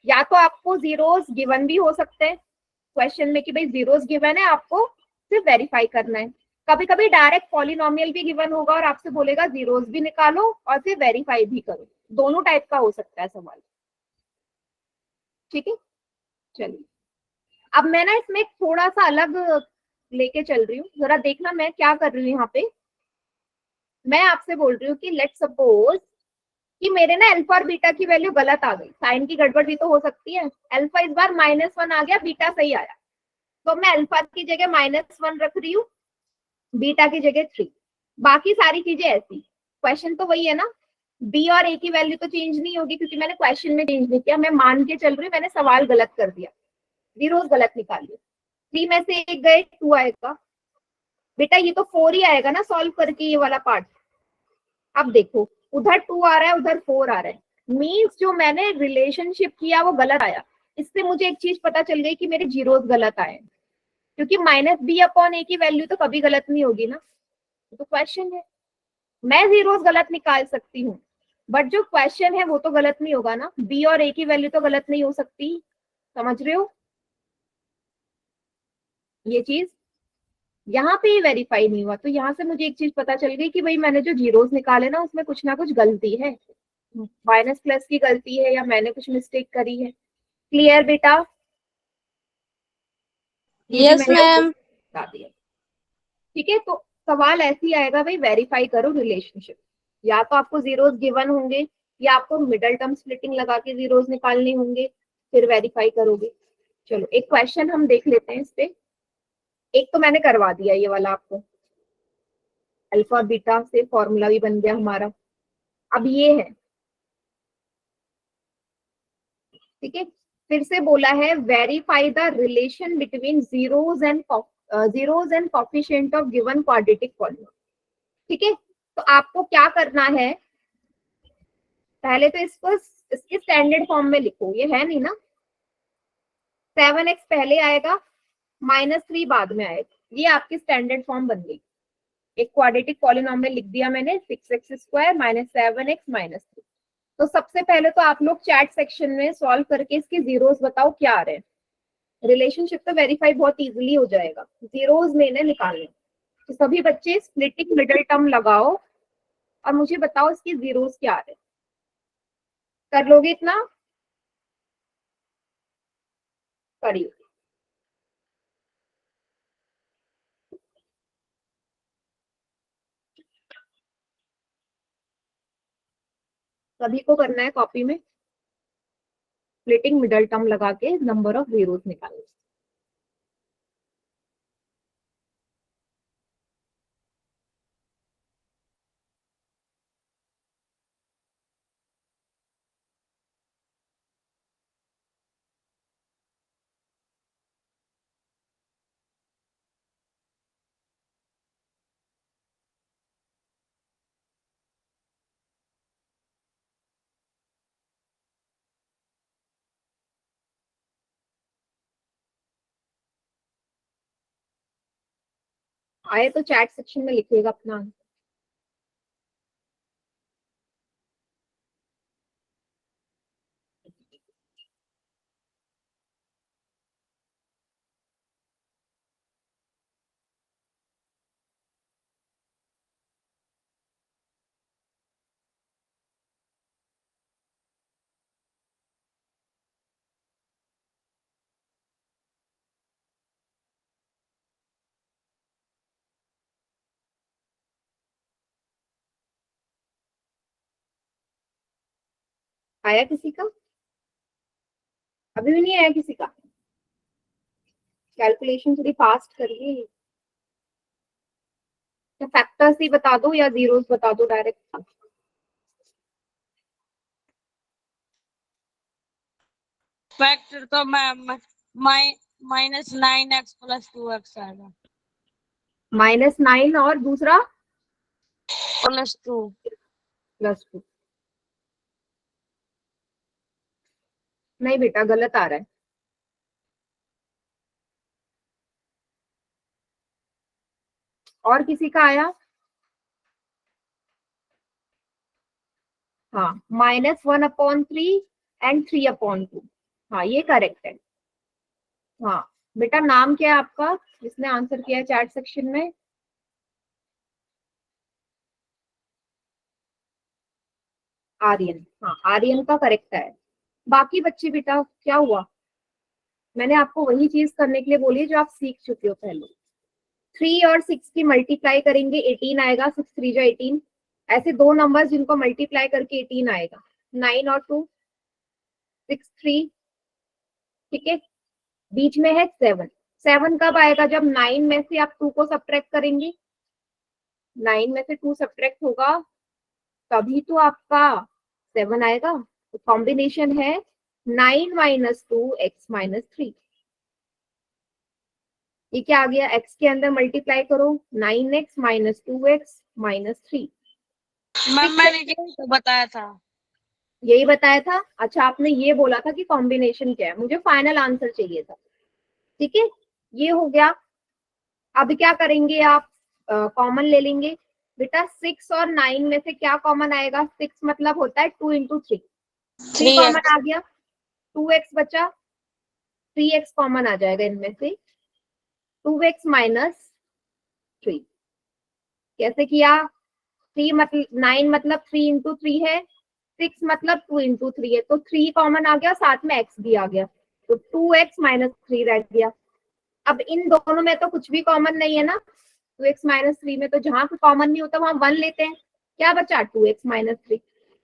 या तो आपको जीरोस गिवन भी हो सकते हैं क्वेश्चन में कि भाई जीरोस गिवन है, आपको सिर्फ वेरीफाई करना है। कभी कभी डायरेक्ट पॉलिनोमियल भी गिवन होगा और आपसे बोलेगा जीरोस भी निकालो और फिर वेरीफाई भी करो। दोनों टाइप का हो सकता है सवाल। ठीक है, चलिए अब मैं ना इसमें थोड़ा सा अलग लेके चल रही हूँ, जरा देखना मैं क्या कर रही हूँ यहाँ पे। मैं आपसे बोल रही हूँ कि लेट्स सपोज कि मेरे ना अल्फा और बीटा की वैल्यू गलत आ गई, साइन की गड़बड़ भी तो हो सकती है। अल्फा इस बार -1 आ गया, बीटा सही आया, तो मैं अल्फा की जगह -1 रख रही हूँ, बीटा की जगह 3। बाकी सारी चीजें ऐसी, क्वेश्चन तो वही है ना, बी और ए की वैल्यू तो चेंज नहीं होगी क्योंकि मैंने क्वेश्चन में चेंज नहीं किया। मैं मान के चल रही हूँ, मैंने सवाल गलत कर दिया, जीरोस गलत निकालिए। 3 में से 1 गए, 2 आएगा। बेटा ये तो 4 ही आएगा ना सॉल्व करके, ये वाला पार्ट। अब देखो उधर 2 आ रहा है, उधर 4 आ रहा है, मीन्स जो मैंने रिलेशनशिप किया वो गलत आया। इससे मुझे एक चीज पता चल गई कि मेरे जीरोस गलत आए, क्योंकि माइनस बी अपॉन ए की वैल्यू तो कभी गलत नहीं होगी ना। तो क्वेश्चन है, मैं जीरोस गलत निकाल सकती हूँ बट जो क्वेश्चन है वो तो गलत नहीं होगा ना, बी और ए की वैल्यू तो गलत नहीं हो सकती। समझ रहे हो ये चीज, यहाँ पे वेरीफाई नहीं हुआ। तो यहाँ से मुझे एक चीज पता चल गई कि भाई मैंने जो जीरोस निकाले ना उसमें कुछ ना कुछ गलती है, माइनस प्लस की गलती है या मैंने कुछ मिस्टेक करी है। क्लियर बेटा? Yes ma'am. बता दिया। ठीक है, तो सवाल ऐसे ही आएगा भाई, वेरीफाई करो रिलेशनशिप। या तो आपको जीरोस गिवन होंगे या आपको मिडल टर्म स्प्लिटिंग लगा के जीरोस निकालने होंगे, फिर वेरीफाई करोगे। चलो एक क्वेश्चन हम देख लेते हैं इस पे। एक तो मैंने करवा दिया ये वाला आपको, अल्फा बीटा से फॉर्मूला भी बन गया हमारा। अब ये है, ठीक है, फिर से बोला है verify the relation between zeros and coefficient of given quadratic polynomial. ठीक है, तो आपको क्या करना है, पहले तो इसको इसके स्टैंडर्ड फॉर्म में लिखो। ये है नहीं ना, 7x पहले आएगा, -3 बाद में आएगा, ये आपकी स्टैंडर्ड फॉर्म बन गई। एक क्वाड्रेटिक पॉलिनोमियल लिख दिया मैंने, 6x² - 7x - 3। तो सबसे पहले तो आप लोग चैट सेक्शन में सॉल्व करके इसके जीरोस बताओ क्या आ रहे हैं। रिलेशनशिप तो वेरीफाई बहुत इजीली हो जाएगा, जीरोस मैंने निकालने। तो सभी बच्चे स्प्लिटिंग मिडल टर्म लगाओ और मुझे बताओ इसके जीरोस क्या आ रहे हैं। कर लोगे इतना? करिए। सभी को करना है कॉपी में, स्प्लिटिंग मिडल टर्म लगा के नंबर ऑफ जीरोस निकालना। आए तो चैट सेक्शन में लिखिएगा अपना आंसर। आया किसी का? अभी भी नहीं आया किसी का? कैलकुलेशन थोड़ी फास्ट करिए। तो फैक्टर्स ही बता दो या जीरोस बता दो डायरेक्ट। फैक्टर तो -9x + 2x आएगा। -9 और दूसरा +2। +2। नहीं बेटा, गलत आ रहा है। और किसी का आया? हाँ, -1/3 एंड 3/2। हाँ, ये करेक्ट है। हाँ बेटा, नाम क्या है आपका जिसने आंसर किया है चैट सेक्शन में? आर्यन। हाँ, आर्यन का करेक्ट है। बाकी बच्चे बेटा क्या हुआ? मैंने आपको वही चीज करने के लिए बोली जो आप सीख चुके हो पहले। 3 और 6 की मल्टीप्लाई करेंगे 18 आएगा। 6 3 जा 18। ऐसे दो नंबर जिनको मल्टीप्लाई करके 18 आएगा। 9 और 2 6 3। ठीक है, बीच में है 7। 7 कब आएगा? जब 9 में से आप 2 को सब्ट्रैक्ट करेंगे। 9 में से 2 सब्ट्रैक्ट होगा तभी तो आपका 7 आएगा। तो कॉम्बिनेशन है 9 - 2 x - 3। ये क्या आ गया? x के अंदर मल्टीप्लाई करो 9x - 2x - 3। मैंने यही तो बताया था। यही बताया था? अच्छा, आपने ये बोला था कि कॉम्बिनेशन क्या है, मुझे फाइनल आंसर चाहिए था। ठीक है, ये हो गया। अब क्या करेंगे आप? कॉमन ले लेंगे बेटा। 6 और 9 में से क्या कॉमन आएगा? 6 मतलब होता है 2 × 3। 3 कॉमन 3x। आ गया, 2x बचा, 3x कॉमन आ जाएगा इनमें से, 2x - 3। कैसे किया? 3 मतलब 9 मतलब 3 × 3 है, 6 मतलब 2 × 3 है, तो 3 कॉमन आ गया, साथ में x भी आ गया, तो 2x - 3 रह गया। अब इन दोनों में तो कुछ भी कॉमन नहीं है ना, 2x - 3 में तो जहां पे कॉमन नहीं होता वहां 1 लेते हैं। क्या बचा? 2x - 3।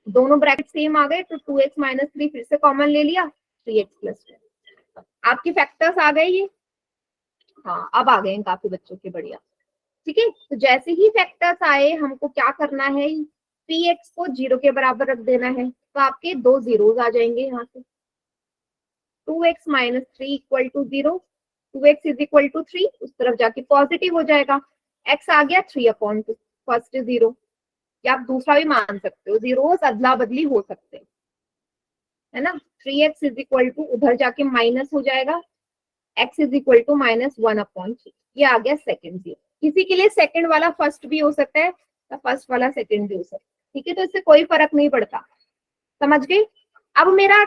दोनों ब्रैकेट सेम आ गए, तो 2x - 3 फिर से कॉमन ले लिया, 3x + 2। आपकी फैक्टर्स आ गए ये? हाँ, अब आ गए हैं काफी बच्चों के, बढ़िया। ठीक है, तो जैसे ही फैक्टर्स आए हमको क्या करना है? 3x को 0 के बराबर रख देना है, तो आपके दो जीरोस आ जाएंगे यहाँ से। 2x - 3 = 0, 2x = 3, उस तरफ जाके पॉजिटिव हो जाएगा। x आ गया 3/2, फर्स्ट 0, या आप दूसरा भी मान सकते हो, जीरोस अदला बदली हो सकते हैं, है ना। 3x = उधर जाके माइनस हो जाएगा, x = -1/3। ये आ गया सेकंड जीरो। किसी के लिए सेकंड वाला फर्स्ट भी हो सकता है, तो फर्स्ट वाला सेकंड भी हो सकता है। ठीक है, तो इससे कोई फर्क नहीं पड़ता, समझ गए? अब मेरा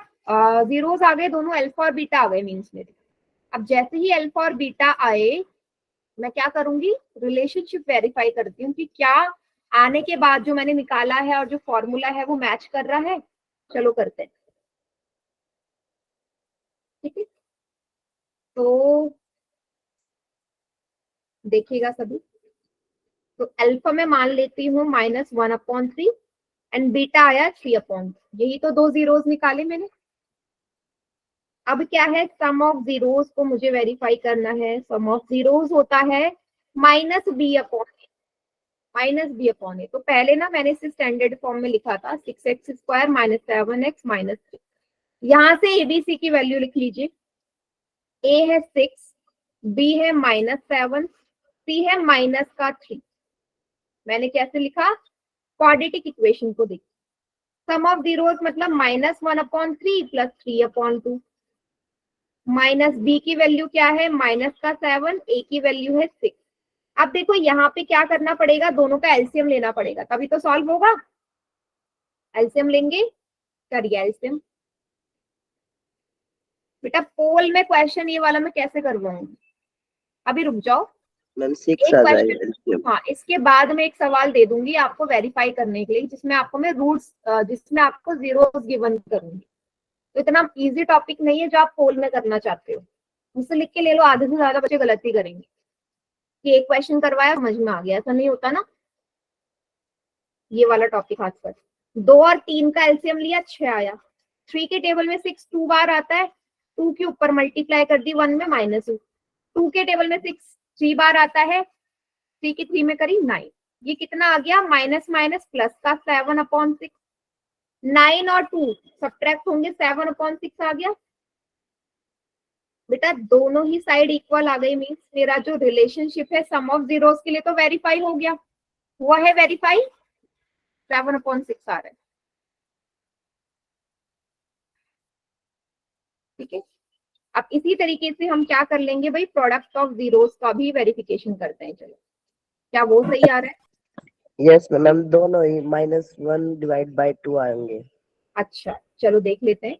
जीरोस आ गए, दोनों अल्फा और बीटा आ गए मीन्स मेरे। अब जैसे ही अल्फा और बीटा आए, मैं क्या करूंगी? रिलेशनशिप वेरीफाई करती हूँ कि क्या आने के बाद जो मैंने निकाला है और जो फॉर्मूला है वो मैच कर रहा है। चलो करते हैं। ठीक है, तो देखिएगा सभी, तो अल्फा में मान लेती हूँ -1/3 एंड बीटा आया 3/, यही तो 2 जीरोस निकाले मैंने। अब क्या है, सम ऑफ जीरोस को मुझे वेरीफाई करना है। सम ऑफ जीरोस होता है -b/a। तो पहले ना मैंने इसे स्टैंडर्ड फॉर्म में लिखा था 6x² - 7x - 3। यहाँ से एबीसी की वैल्यू लिख लीजिए। ए है 6, बी है -7, सी है -3। मैंने कैसे लिखा, क्वाड्रेटिक इक्वेशन को देखिए। सम ऑफ जीरोस मतलब -1/3 + 3/2। माइनस बी की वैल्यू क्या है, -7, ए की वैल्यू है 6। अब देखो यहाँ पे क्या करना पड़ेगा, दोनों का एलसीएम लेना पड़ेगा तभी तो सॉल्व होगा। एलसीएम लेंगे, करिए एलसीएम। बेटा पोल में क्वेश्चन ये वाला मैं कैसे करवाऊंगी, अभी रुक जाओ। मैम एक 6 आ क्वेश्चन, जाएगा। हाँ इसके बाद में एक सवाल दे दूंगी आपको वेरीफाई करने के लिए, जिसमें आपको मैं रूट्स, जिसमें आपको जीरोस गिवन करूंगी। तो इतना इजी टॉपिक नहीं है जो आप पोल में करना चाहते हो। मुझसे लिख के ले लो, आधे से ज्यादा बच्चे गलती करेंगे कि एक क्वेश्चन करवाया समझ में आ गया, ऐसा नहीं होता ना। ये वाला टॉपिक खासकर 2 और 3 का एलसीएम लिया, 6 आया। 3 के टेबल में 6 2 बार आता है, 2 के ऊपर मल्टीप्लाई कर दी 1 में -2। 2 के टेबल में 6 3 बार आता है, 3 की 3 में करी 9। ये कितना आ गया, माइनस माइनस प्लस का 7/6। 9 और 2 सब्ट्रैक्ट होंगे, 7/6 आ गया। बेटा दोनों ही साइड इक्वल आ गई, मीन्स मेरा जो रिलेशनशिप है सम ऑफ जीरोस के लिए तो वेरीफाई हो गया, हुआ है वेरीफाई। 7/6 आ रहा है, ठीक है। अब इसी तरीके से हम क्या कर लेंगे भाई, प्रोडक्ट ऑफ जीरोस का भी वेरिफिकेशन करते हैं। चलो क्या वो सही आ रहा है? यस मैम, दोनों ही -1/2 आएंगे। अच्छा चलो देख लेते हैं।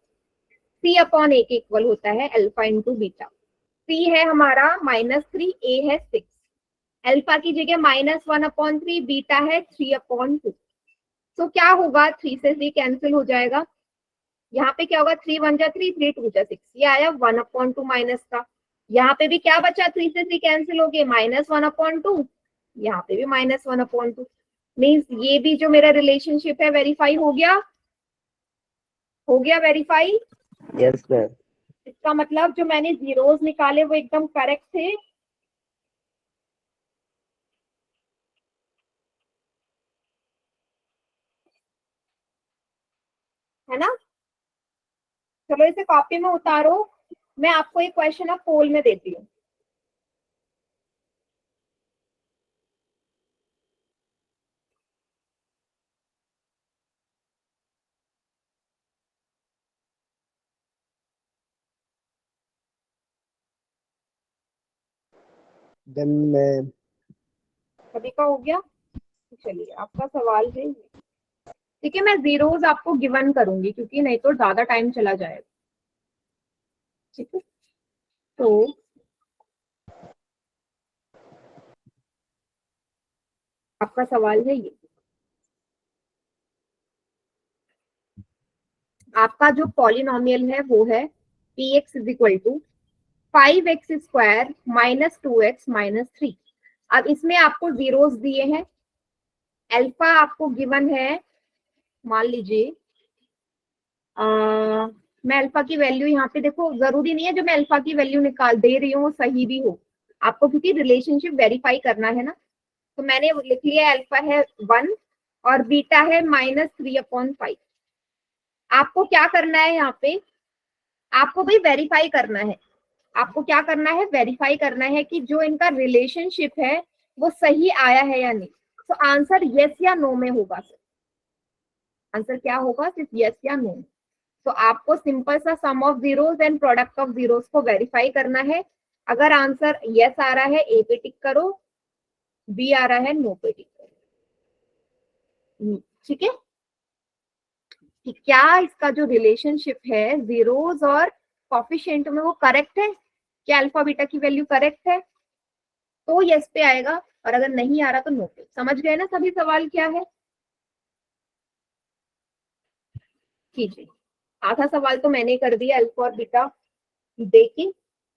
C/A के इक्वल होता है अल्फा इंटू बीटा। C है हमारा -3, A है 6। अल्फा की जगह -1/3, बीटा है 3/2। तो क्या होगा, 3 से 3 कैंसिल हो जाएगा। यहाँ पे क्या होगा, 3 1 जा 3, 3 2 जा 6, ये आया 1/2 माइनस का। यहाँ पे भी क्या बचा, 3 से 3 कैंसिल हो गए, -1/2। यहाँ पे भी -1/2। मीन्स ये भी जो मेरा रिलेशनशिप है वेरीफाई हो गया, हो गया वेरीफाई। Yes ma'am. इसका मतलब जो मैंने जीरोस निकाले वो एकदम करेक्ट थे। है ना, चलो इसे कॉपी में उतारो। मैं आपको एक क्वेश्चन अब पोल में देती हूँ। देन मैं सभी का हो गया, चलिए आपका सवाल है। ठीक है, मैं जीरोस आपको गिवन करूंगी क्योंकि नहीं तो ज्यादा टाइम चला जाएगा। ठीक है, तो आपका सवाल है ये, आपका जो पॉलिनोमियल है वो है px = 5x² - 2x - 3। अब इसमें आपको जीरोस दिए हैं, अल्फा आपको गिवन है, मान लीजिए मैं अल्फा की वैल्यू यहाँ पे, देखो जरूरी नहीं है जो मैं अल्फा की वैल्यू निकाल दे रही हूँ सही भी हो, आपको क्योंकि रिलेशनशिप वेरीफाई करना है ना। तो मैंने लिख लिया अल्फा है 1 और बीटा है -3/5। आपको क्या करना है यहाँ पे, आपको भाई वेरीफाई करना है। आपको क्या करना है, वेरीफाई करना है कि जो इनका रिलेशनशिप है वो सही आया है या नहीं। तो आंसर यस या नो में होगा। आंसर क्या होगा, सिर्फ यस या नो। तो आपको सिंपल सा sum of zeros and product of zeros को वेरीफाई करना है। अगर आंसर यस आ रहा है ए पे टिक करो, बी आ रहा है नो पे टिक करो। ठीक है, कि क्या इसका जो रिलेशनशिप है जीरोस और कॉफिशिएंट में वो करेक्ट है, क्या अल्फा बीटा की वैल्यू करेक्ट है, तो यस पे आएगा, और अगर नहीं आ रहा तो नो पे। समझ गए ना सभी सवाल क्या है? कीजिए। आधा सवाल तो मैंने कर दिया अल्फा और बीटा देखिए।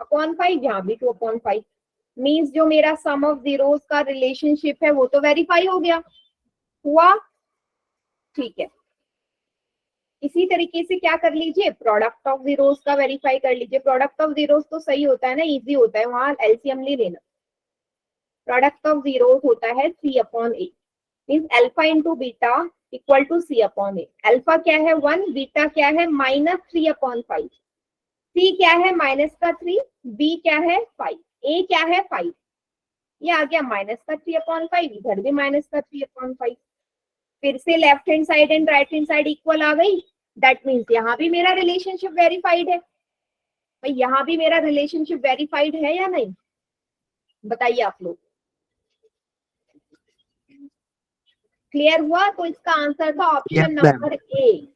अपॉन 5, यहाँ भी 2/5 मीन्स जो मेरा सम ऑफ जीरोस का रिलेशनशिप है वो तो वेरीफाई हो गया, हुआ, ठीक है। इसी तरीके से क्या कर लीजिए, प्रोडक्ट ऑफ जीरोस का वेरीफाई कर लीजिए। प्रोडक्ट ऑफ जीरोस तो सही होता है ना, इजी होता है, वहां एलसीएम नहीं लेना। प्रोडक्ट ऑफ जीरोस होता है C/A, means alpha into beta equal to C/A। Alpha क्या है 1, बीटा क्या है -3/5, C क्या है -3, B क्या है 5, A क्या है 5, ये आ गया -3/5, इधर भी -3/5। फिर से left hand side and right hand side equal आ गई, दैट मीन्स यहाँ भी मेरा रिलेशनशिप वेरीफाइड है। भाई यहाँ भी मेरा रिलेशनशिप वेरीफाइड है या नहीं, बताइए आप लोग। क्लियर हुआ? तो इसका आंसर था ऑप्शन नंबर ए,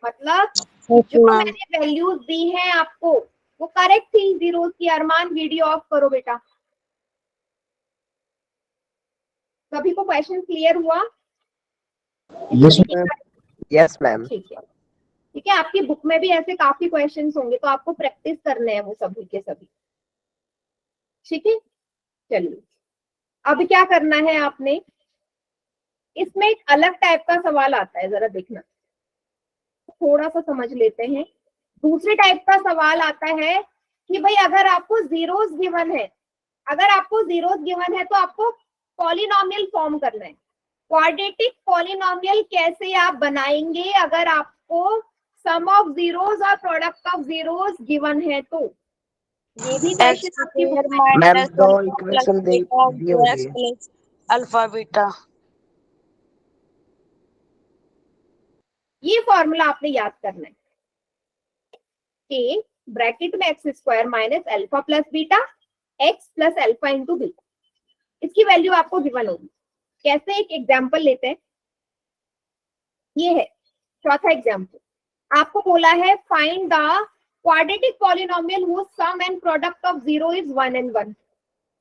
मतलब जो मैंने वैल्यूज दी हैं आपको वो करेक्ट थी जीरोस की। अरमान वीडियो ऑफ करो बेटा। सभी को क्वेश्चन क्लियर हुआ? Yes ma'am. ठीक है, ठीक है। आपकी बुक में भी ऐसे काफी क्वेश्चंस होंगे तो आपको प्रैक्टिस करने हैं वो सभी के सभी, ठीक है। चलिए अब क्या करना है आपने, इसमें एक अलग टाइप का सवाल आता है, जरा देखना, थोड़ा सा समझ लेते हैं। दूसरे टाइप का सवाल आता है कि भाई अगर आपको जीरोस गिवन है, अगर आपको जीरोस गिवन है तो आपको पॉलिनोमियल फॉर्म करना है। क्वाड्रेटिक पॉलिनोमियल कैसे आप बनाएंगे अगर आपको सम ऑफ जीरोस और प्रोडक्ट ऑफ जीरोस गिवन है? तो ये भी क्वेश्चन आपकी बुक में मैम दो इक्वेशन दिए होंगे। अल्फा बीटा, ये फॉर्मूला आपने याद करना है कि ब्रैकेट में x² minus alpha plus beta x plus alpha into beta, इसकी वैल्यू आपको गिवन होगी। कैसे, एक एग्जांपल लेते हैं। ये है चौथा एग्जांपल, आपको बोला है find the quadratic polynomial whose sum and product of zero is 1 and 1,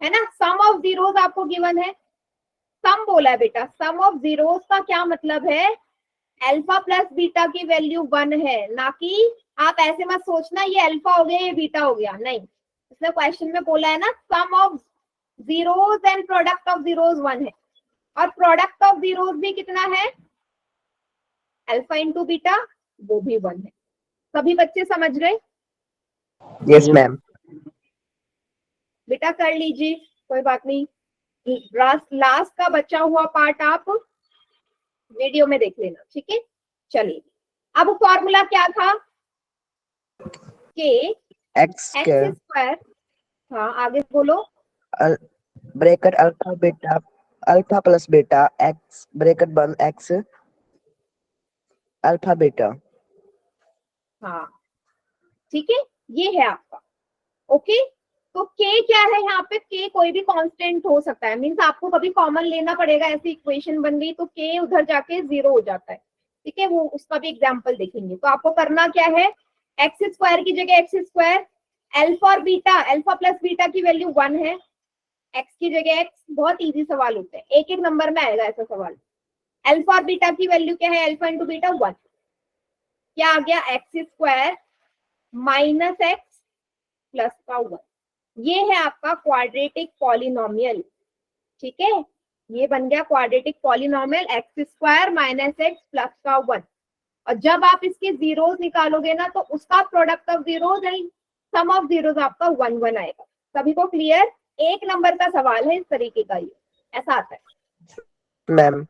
है ना। सम ऑफ जीरोस आपको गिवन है, सम बोला है बेटा। सम ऑफ जीरोस का क्या मतलब है, अल्फा प्लस बीटा की वैल्यू 1 है, ना कि आप ऐसे मत सोचना ये अल्फा हो गया ये बीटा हो गया, नहीं। इसने क्वेश्चन में बोला है ना sum of zeros and product of zeros 1 है, और प्रोडक्ट ऑफ जीरोस भी कितना है, अल्फा इंटू बीटा, वो भी 1 है। सभी बच्चे समझ गए? Yes ma'am. बेटा कर लीजिए, कोई बात नहीं। लास्ट का बचा हुआ पार्ट आप वीडियो में देख लेना, ठीक है। चलिए अब फॉर्मूला क्या था कि x², हाँ आगे बोलो। Bracket alpha plus beta x bracket बंद x अल्फा बीटा, हाँ ठीक है, ये है आपका। ओके, तो k क्या है यहाँ पे, k कोई भी कांस्टेंट हो सकता है, मींस आपको कभी कॉमन लेना पड़ेगा। ऐसी इक्वेशन बन गई तो k उधर जाके 0 हो जाता है, ठीक है। वो उसका भी एग्जांपल देखेंगे। तो आपको करना क्या है, x² की जगह x², अल्फा और बीटा, अल्फा प्लस बीटा की वैल्यू 1 है, x की जगह x। बहुत इजी सवाल होते हैं, एक एक नंबर में आएगा ऐसा सवाल। अल्फा और बीटा की वैल्यू क्या है, अल्फा इंटू बीटा 1, क्या आ गया x² माइनस x प्लस का 1। ये है आपका क्वाड्रेटिक पॉलिनोमियल, ठीक है। ये बन गया quadratic polynomial x² minus x plus का 1। और जब आप इसके जीरोस निकालोगे ना तो उसका product of zeros and sum of zeros आपका 1 1 आएगा। सभी को क्लियर? एक नंबर का सवाल है इस तरीके का, ये ऐसा आता है मैम।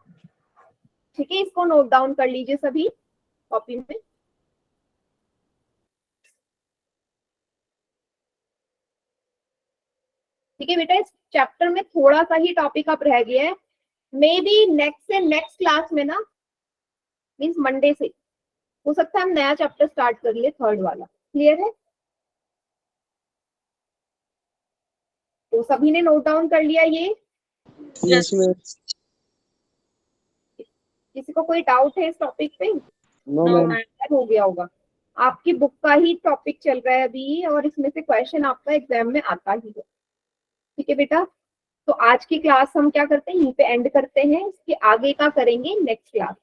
ठीक है। इसको नोट डाउन कर लीजिए सभी कॉपी में। ठीक है बेटा, इस चैप्टर में थोड़ा सा ही टॉपिक अब रह गया है। मे बी नेक्स्ट क्लास में ना, मीन्स मंडे से हो सकता है हम नया चैप्टर स्टार्ट कर लिए, 3rd वाला। क्लियर है? तो सभी ने नोट डाउन कर लिया ये? Yes ma'am. किसी को कोई डाउट है इस टॉपिक पे? No ma'am. हो गया होगा, आपकी बुक का ही टॉपिक चल रहा है अभी, और इसमें से क्वेश्चन आपका एग्जाम में आता ही है, ठीक है बेटा। तो आज की क्लास हम क्या करते हैं, यहीं पे एंड करते हैं, इसके आगे का करेंगे नेक्स्ट क्लास।